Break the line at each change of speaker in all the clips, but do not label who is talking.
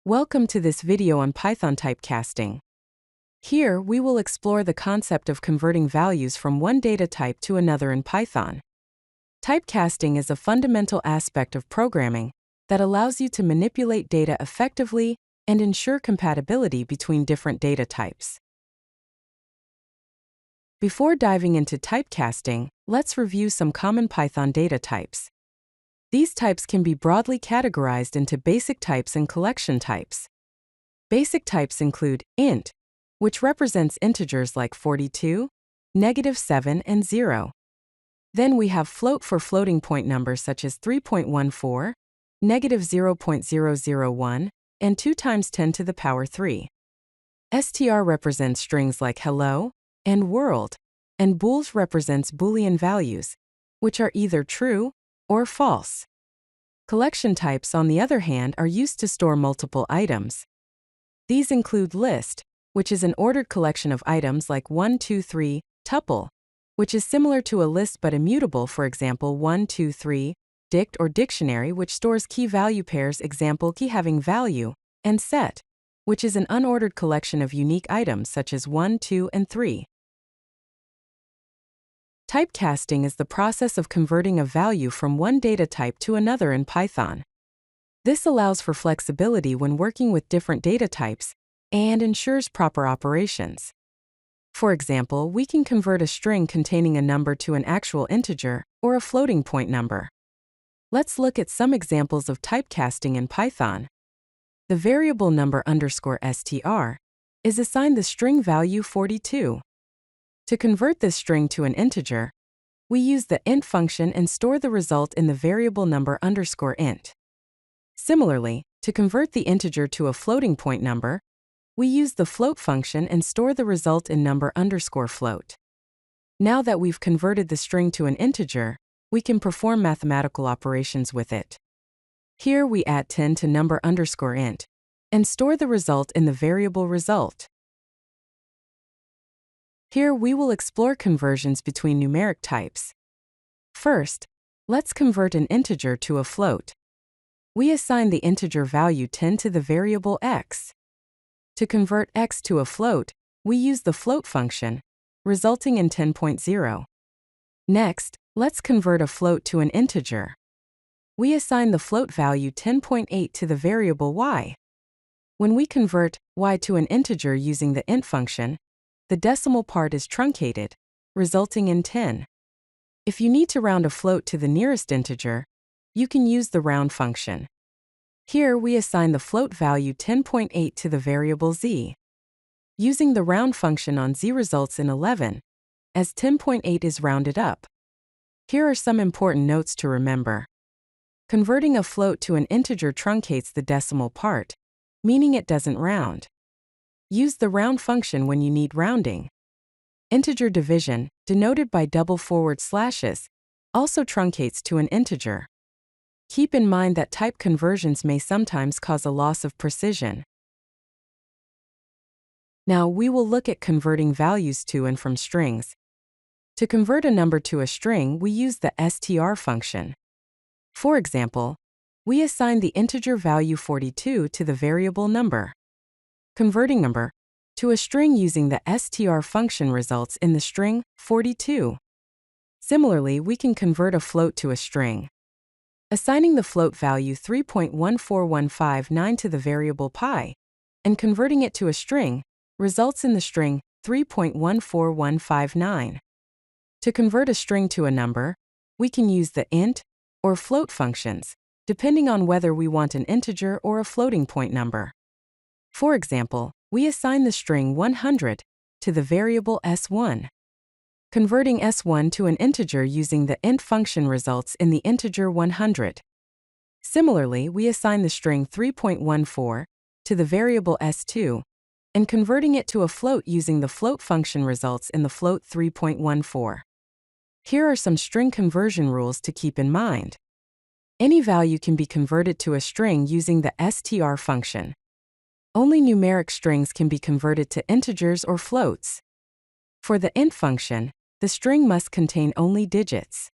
Welcome to this video on Python typecasting. Here, we will explore the concept of converting values from one data type to another in Python. Typecasting is a fundamental aspect of programming that allows you to manipulate data effectively and ensure compatibility between different data types. Before diving into typecasting, let's review some common Python data types. These types can be broadly categorized into basic types and collection types. Basic types include int, which represents integers like 42, -7, and 0. Then we have float for floating point numbers such as 3.14, -0.001, and 2 times 10 to the power 3. str represents strings like hello and world, and bools represents Boolean values, which are either true or false. Collection types, on the other hand, are used to store multiple items. These include list, which is an ordered collection of items like 1, 2, 3, tuple, which is similar to a list but immutable, for example 1, 2, 3, dict or dictionary, which stores key-value pairs, example key having value, and set, which is an unordered collection of unique items such as 1, 2, and 3. Typecasting is the process of converting a value from one data type to another in Python. This allows for flexibility when working with different data types and ensures proper operations. For example, we can convert a string containing a number to an actual integer or a floating point number. Let's look at some examples of typecasting in Python. The variable number _str is assigned the string value 42. To convert this string to an integer, we use the int function and store the result in the variable number _int. Similarly, to convert the integer to a floating point number, we use the float function and store the result in number _float. Now that we've converted the string to an integer, we can perform mathematical operations with it. Here we add 10 to number _int and store the result in the variable result. Here we will explore conversions between numeric types. First, let's convert an integer to a float. We assign the integer value 10 to the variable x. To convert x to a float, we use the float function, resulting in 10.0. Next, let's convert a float to an integer. We assign the float value 10.8 to the variable y. When we convert y to an integer using the int function, the decimal part is truncated, resulting in 10. If you need to round a float to the nearest integer, you can use the round function. Here we assign the float value 10.8 to the variable z. Using the round function on z results in 11, as 10.8 is rounded up. Here are some important notes to remember. Converting a float to an integer truncates the decimal part, meaning it doesn't round. Use the round function when you need rounding. Integer division, denoted by double forward slashes, also truncates to an integer. Keep in mind that type conversions may sometimes cause a loss of precision. Now we will look at converting values to and from strings. To convert a number to a string, we use the str function. For example, we assign the integer value 42 to the variable number. Converting number to a string using the str function results in the string 42. Similarly, we can convert a float to a string. Assigning the float value 3.14159 to the variable pi and converting it to a string results in the string 3.14159. To convert a string to a number, we can use the int or float functions, depending on whether we want an integer or a floating point number. For example, we assign the string 100 to the variable s1. Converting s1 to an integer using the int function results in the integer 100. Similarly, we assign the string 3.14 to the variable s2, and converting it to a float using the float function results in the float 3.14. Here are some string conversion rules to keep in mind. Any value can be converted to a string using the str function. Only numeric strings can be converted to integers or floats. For the int function, the string must contain only digits.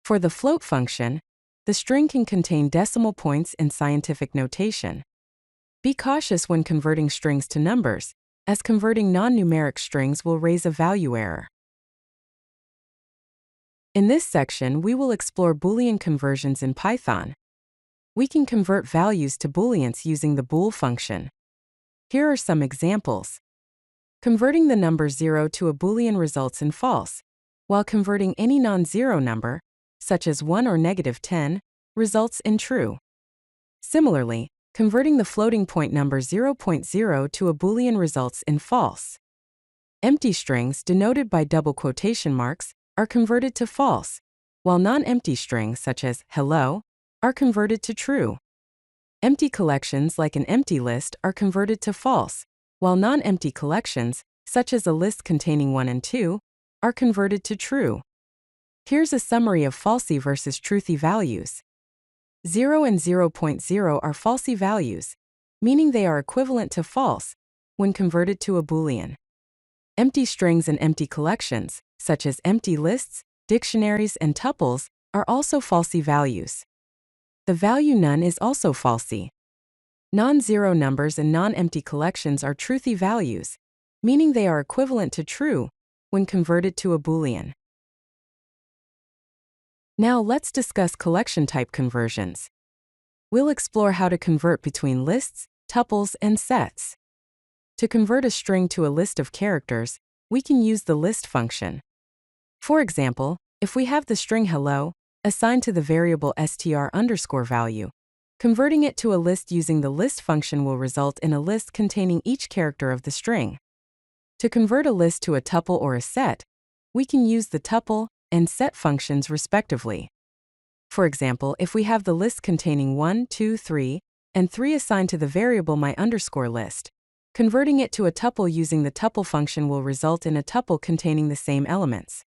For the float function, the string can contain decimal points in scientific notation. Be cautious when converting strings to numbers, as converting non-numeric strings will raise a value error. In this section, we will explore Boolean conversions in Python. We can convert values to Booleans using the bool function. Here are some examples. Converting the number 0 to a Boolean results in false, while converting any non-zero number, such as 1 or -10, results in true. Similarly, converting the floating point number 0.0 to a Boolean results in false. Empty strings, denoted by double quotation marks, are converted to false, while non-empty strings, such as hello, are converted to true. Empty collections, like an empty list, are converted to false, while non-empty collections, such as a list containing 1 and 2, are converted to true. Here's a summary of falsy versus truthy values. 0 and 0.0 are falsy values, meaning they are equivalent to false when converted to a Boolean. Empty strings and empty collections, such as empty lists, dictionaries, and tuples, are also falsy values. The value none is also falsy. Non-zero numbers and non-empty collections are truthy values, meaning they are equivalent to true when converted to a Boolean. Now let's discuss collection type conversions. We'll explore how to convert between lists, tuples, and sets. To convert a string to a list of characters, we can use the list function. For example, if we have the string hello assigned to the variable str_value, converting it to a list using the list function will result in a list containing each character of the string. To convert a list to a tuple or a set, we can use the tuple and set functions respectively. For example, if we have the list containing 1, 2, 3, and 3 assigned to the variable my_list, converting it to a tuple using the tuple function will result in a tuple containing the same elements.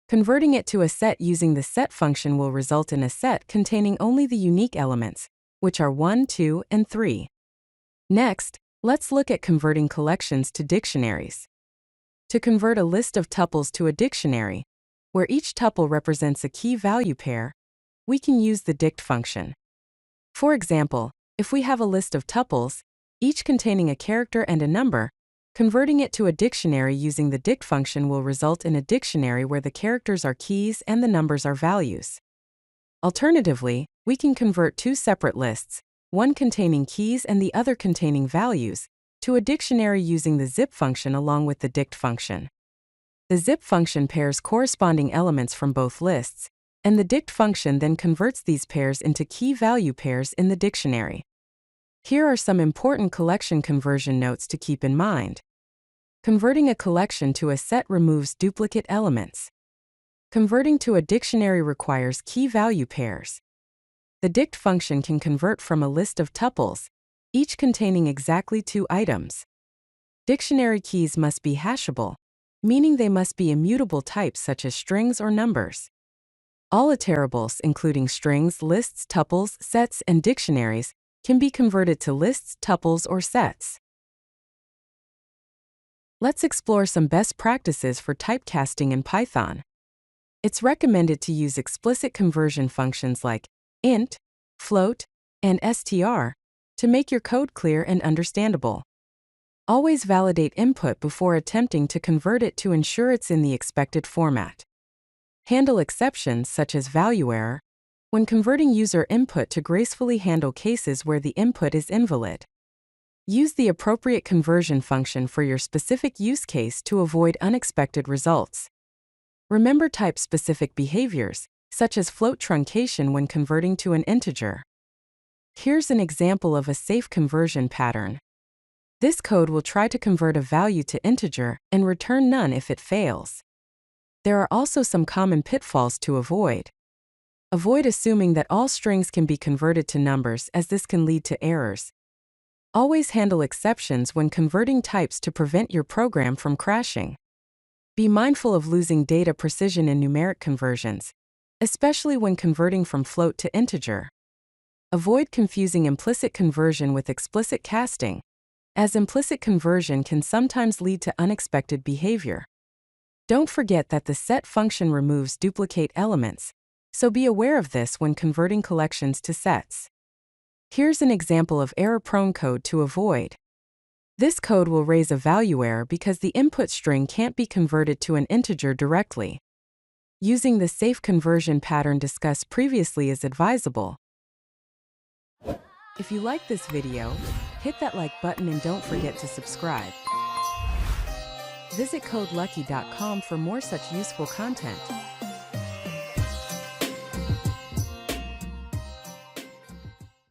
Converting it to a set using the set function will result in a set containing only the unique elements, which are 1, 2, and 3. Next, let's look at converting collections to dictionaries. To convert a list of tuples to a dictionary, where each tuple represents a key value pair, we can use the dict function. For example, if we have a list of tuples, each containing a character and a number, converting it to a dictionary using the dict function will result in a dictionary where the characters are keys and the numbers are values. Alternatively, we can convert two separate lists, one containing keys and the other containing values, to a dictionary using the zip function along with the dict function. The zip function pairs corresponding elements from both lists, and the dict function then converts these pairs into key value pairs in the dictionary. Here are some important collection conversion notes to keep in mind. Converting a collection to a set removes duplicate elements. Converting to a dictionary requires key value pairs. The dict function can convert from a list of tuples, each containing exactly 2 items. Dictionary keys must be hashable, meaning they must be immutable types such as strings or numbers. All iterables, including strings, lists, tuples, sets, and dictionaries, can be converted to lists, tuples, or sets. Let's explore some best practices for typecasting in Python. It's recommended to use explicit conversion functions like int, float, and str to make your code clear and understandable. Always validate input before attempting to convert it to ensure it's in the expected format. Handle exceptions such as value error when converting user input to gracefully handle cases where the input is invalid. Use the appropriate conversion function for your specific use case to avoid unexpected results. Remember type-specific behaviors, such as float truncation when converting to an integer. Here's an example of a safe conversion pattern. This code will try to convert a value to integer and return none if it fails. There are also some common pitfalls to avoid. Avoid assuming that all strings can be converted to numbers, as this can lead to errors. Always handle exceptions when converting types to prevent your program from crashing. Be mindful of losing data precision in numeric conversions, especially when converting from float to integer. Avoid confusing implicit conversion with explicit casting, as implicit conversion can sometimes lead to unexpected behavior. Don't forget that the set function removes duplicate elements, so be aware of this when converting collections to sets. Here's an example of error-prone code to avoid. This code will raise a value error because the input string can't be converted to an integer directly. Using the safe conversion pattern discussed previously is advisable. If you like this video, hit that like button and don't forget to subscribe. Visit codelucky.com for more such useful content.